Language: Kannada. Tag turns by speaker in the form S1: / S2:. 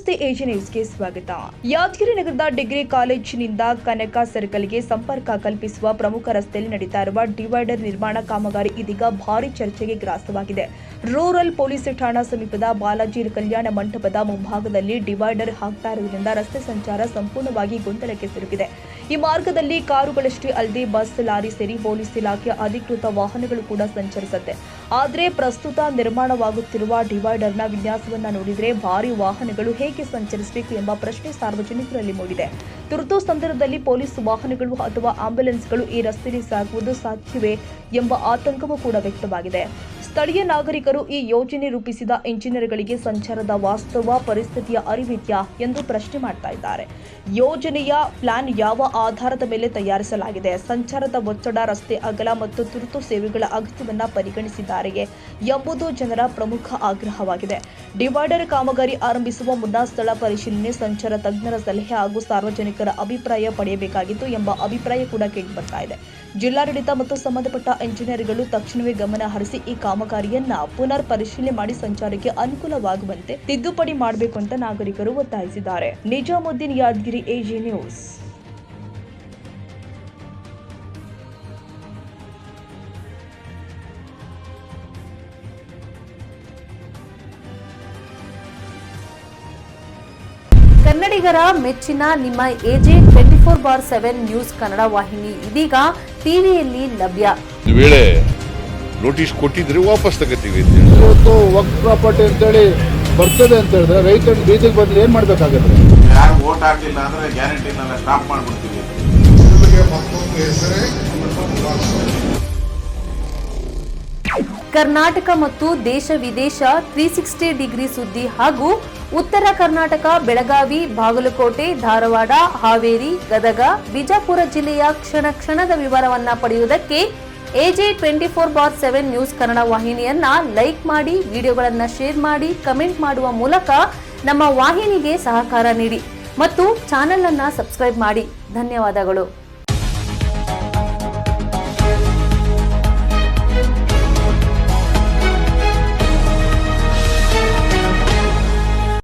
S1: ನಮಸ್ತೆ ಎಜೆ ನ್ಯೂಸ್ಗೆ ಸ್ವಾಗತ. ಯಾದಗಿರಿ ನಗರದ ಡಿಗ್ರಿ ಕಾಲೇಜಿನಿಂದ ಕನಕ ಸರ್ಕಲ್ಗೆ ಸಂಪರ್ಕ ಕಲ್ಪಿಸುವ ಪ್ರಮುಖ ರಸ್ತೆಯಲ್ಲಿ ನಡೀತಾ ಇರುವ ಡಿವೈಡರ್ ನಿರ್ಮಾಣ ಕಾಮಗಾರಿ ಇದೀಗ ಭಾರಿ ಚರ್ಚೆಗೆ ಗ್ರಾಸವಾಗಿದೆ. ರೂರಲ್ ಪೊಲೀಸ್ ಠಾಣಾ ಸಮೀಪದ ಬಾಲಾಜಿ ಕಲ್ಯಾಣ ಮಂಟಪದ ಮುಂಭಾಗದಲ್ಲಿ ಡಿವೈಡರ್ ಹಾಕ್ತಾ ಇರುವುದರಿಂದ ರಸ್ತೆ ಸಂಚಾರ ಸಂಪೂರ್ಣವಾಗಿ ಗೊಂದಲಕ್ಕೆ ಸಿಲುಕಿದೆ. ಈ ಮಾರ್ಗದಲ್ಲಿ ಕಾರುಗಳಷ್ಟೇ ಅಲ್ಲದೆ ಬಸ್, ಲಾರಿ ಸೇರಿ ಪೊಲೀಸ್ ಇಲಾಖೆಯ ಅಧಿಕೃತ ವಾಹನಗಳು ಕೂಡ ಸಂಚರಿಸುತ್ತೆ. ಆದರೆ ಪ್ರಸ್ತುತ ನಿರ್ಮಾಣವಾಗುತ್ತಿರುವ ಡಿವೈಡರ್ನ ವಿನ್ಯಾಸವನ್ನ ನೋಡಿದರೆ ಭಾರಿ ವಾಹನಗಳು ಹೇಗೆ ಸಂಚರಿಸಬೇಕು ಎಂಬ ಪ್ರಶ್ನೆ ಸಾರ್ವಜನಿಕರಲ್ಲಿ ಮೂಡಿದೆ. ತುರ್ತು ಸಂದರ್ಭದಲ್ಲಿ ಪೊಲೀಸ್ ವಾಹನಗಳು ಅಥವಾ ಆಂಬ್ಯುಲೆನ್ಸ್ಗಳು ಈ ರಸ್ತೆಯಲ್ಲಿ ಸಾಗುವುದು ಸಾಧ್ಯವೇ ಎಂಬ ಆತಂಕವೂ ಕೂಡ ವ್ಯಕ್ತವಾಗಿದೆ. ಸ್ಥಳೀಯ ನಾಗರಿಕರು ಈ ಯೋಜನೆ ರೂಪಿಸಿದ ಇಂಜಿನಿಯರ್ಗಳಿಗೆ ಸಂಚಾರದ ವಾಸ್ತವ ಪರಿಸ್ಥಿತಿಯ ಅರಿವಿದೆಯಾ ಎಂದು ಪ್ರಶ್ನೆ ಮಾಡ್ತಾ ಇದ್ದಾರೆ. ಯೋಜನೆಯ ಪ್ಲಾನ್ ಯಾವ ಆಧಾರದ ಮೇಲೆ ತಯಾರಿಸಲಾಗಿದೆ, ಸಂಚಾರದ ಒತ್ತಡ, ರಸ್ತೆ ಅಗಲ ಮತ್ತು ತುರ್ತು ಸೇವೆಗಳ ಅಗತ್ಯವನ್ನ ಪರಿಗಣಿಸಿದ್ದಾರೆಯೇ ಎಂಬುದು ಜನರ ಪ್ರಮುಖ ಆಗ್ರಹವಾಗಿದೆ. ಡಿವೈಡರ್ ಕಾಮಗಾರಿ ಆರಂಭಿಸುವ ಮುನ್ನ ಸ್ಥಳ ಪರಿಶೀಲನೆ, ಸಂಚಾರ ತಜ್ಞರ ಸಲಹೆ ಹಾಗೂ ಸಾರ್ವಜನಿಕರ ಅಭಿಪ್ರಾಯ ಪಡೆಯಬೇಕಾಗಿತ್ತು ಎಂಬ ಅಭಿಪ್ರಾಯ ಕೂಡ ಕೇಳಿಬರ್ತಾ ಇದೆ. ಜಿಲ್ಲಾಡಳಿತ ಮತ್ತು ಸಂಬಂಧಪಟ್ಟ ಇಂಜಿನಿಯರ್ಗಳು ತಕ್ಷಣವೇ ಗಮನ ಹರಿಸಿ ಈ ಕಾಮಗಾರಿಯನ್ನ ಪುನರ್ ಪರಿಶೀಲನೆ ಮಾಡಿ ಸಂಚಾರಕ್ಕೆ ಅನುಕೂಲವಾಗುವಂತೆ ತಿದ್ದುಪಡಿ ಮಾಡಬೇಕು ಅಂತ ನಾಗರಿಕರು ಒತ್ತಾಯಿಸಿದ್ದಾರೆ. Nizamuddin, Yadgiri, AJ news.
S2: ಕನ್ನಡಿಗರ ಮೆಚ್ಚಿನ ನಿಮ್ಮ ಎಜೆ 24/7 ನ್ಯೂಸ್ ಕನ್ನಡ ವಾಹಿನಿ ಇದೀಗ ಟಿವಿಯಲ್ಲಿ ಲಭ್ಯ.
S3: ವೇಳೆ ನೋಟಿಸ್ ಕೊಟ್ಟಿದ್ರೆ ವಾಪಸ್ ತಗೋತೀವಿ.
S4: ಇವತ್ತು ವಕ್ಫ್ ಪ್ರಾಪರ್ಟಿ ಅಂತೇಳಿ ಬರ್ತದೆ ಅಂತ ಹೇಳಿದ್ರೆ ರೈತರು ಬೀದಿಗೆ ಬಂದ್ರೆ ಏನ್ ಮಾಡ್ಬೇಕಾಗುತ್ತೆ?
S5: ಯಾರು ವೋಟ್ ಹಾಕಿಲ್ಲ ಅಂದ್ರೆ ಗ್ಯಾರಂಟಿನೆಲ್ಲ ಸ್ಟಾಪ್ ಮಾಡ್ಬಿಡ್ತೀವಿ.
S2: ಕರ್ನಾಟಕ ಮತ್ತು ದೇಶ ವಿದೇಶ 360 ಡಿಗ್ರಿ ಸುದ್ದಿ ಹಾಗೂ ಉತ್ತರ ಕರ್ನಾಟಕ, ಬೆಳಗಾವಿ, ಬಾಗಲಕೋಟೆ, ಧಾರವಾಡ, ಹಾವೇರಿ, ಗದಗ, ಬಿಜಾಪುರ ಜಿಲ್ಲೆಯ ಕ್ಷಣ ಕ್ಷಣದ ವಿವರವನ್ನ ಪಡೆಯುವುದಕ್ಕೆ ಎಜೆ 24/7 ನ್ಯೂಸ್ ಕನ್ನಡ ವಾಹಿನಿಯನ್ನ ಲೈಕ್ ಮಾಡಿ, ವಿಡಿಯೋಗಳನ್ನ ಶೇರ್ ಮಾಡಿ, ಕಮೆಂಟ್ ಮಾಡುವ ಮೂಲಕ ನಮ್ಮ ವಾಹಿನಿಗೆ ಸಹಕಾರ ನೀಡಿ ಮತ್ತು ಚಾನೆಲ್ ಅನ್ನ ಸಬ್ಸ್ಕ್ರೈಬ್ ಮಾಡಿ. ಧನ್ಯವಾದಗಳು.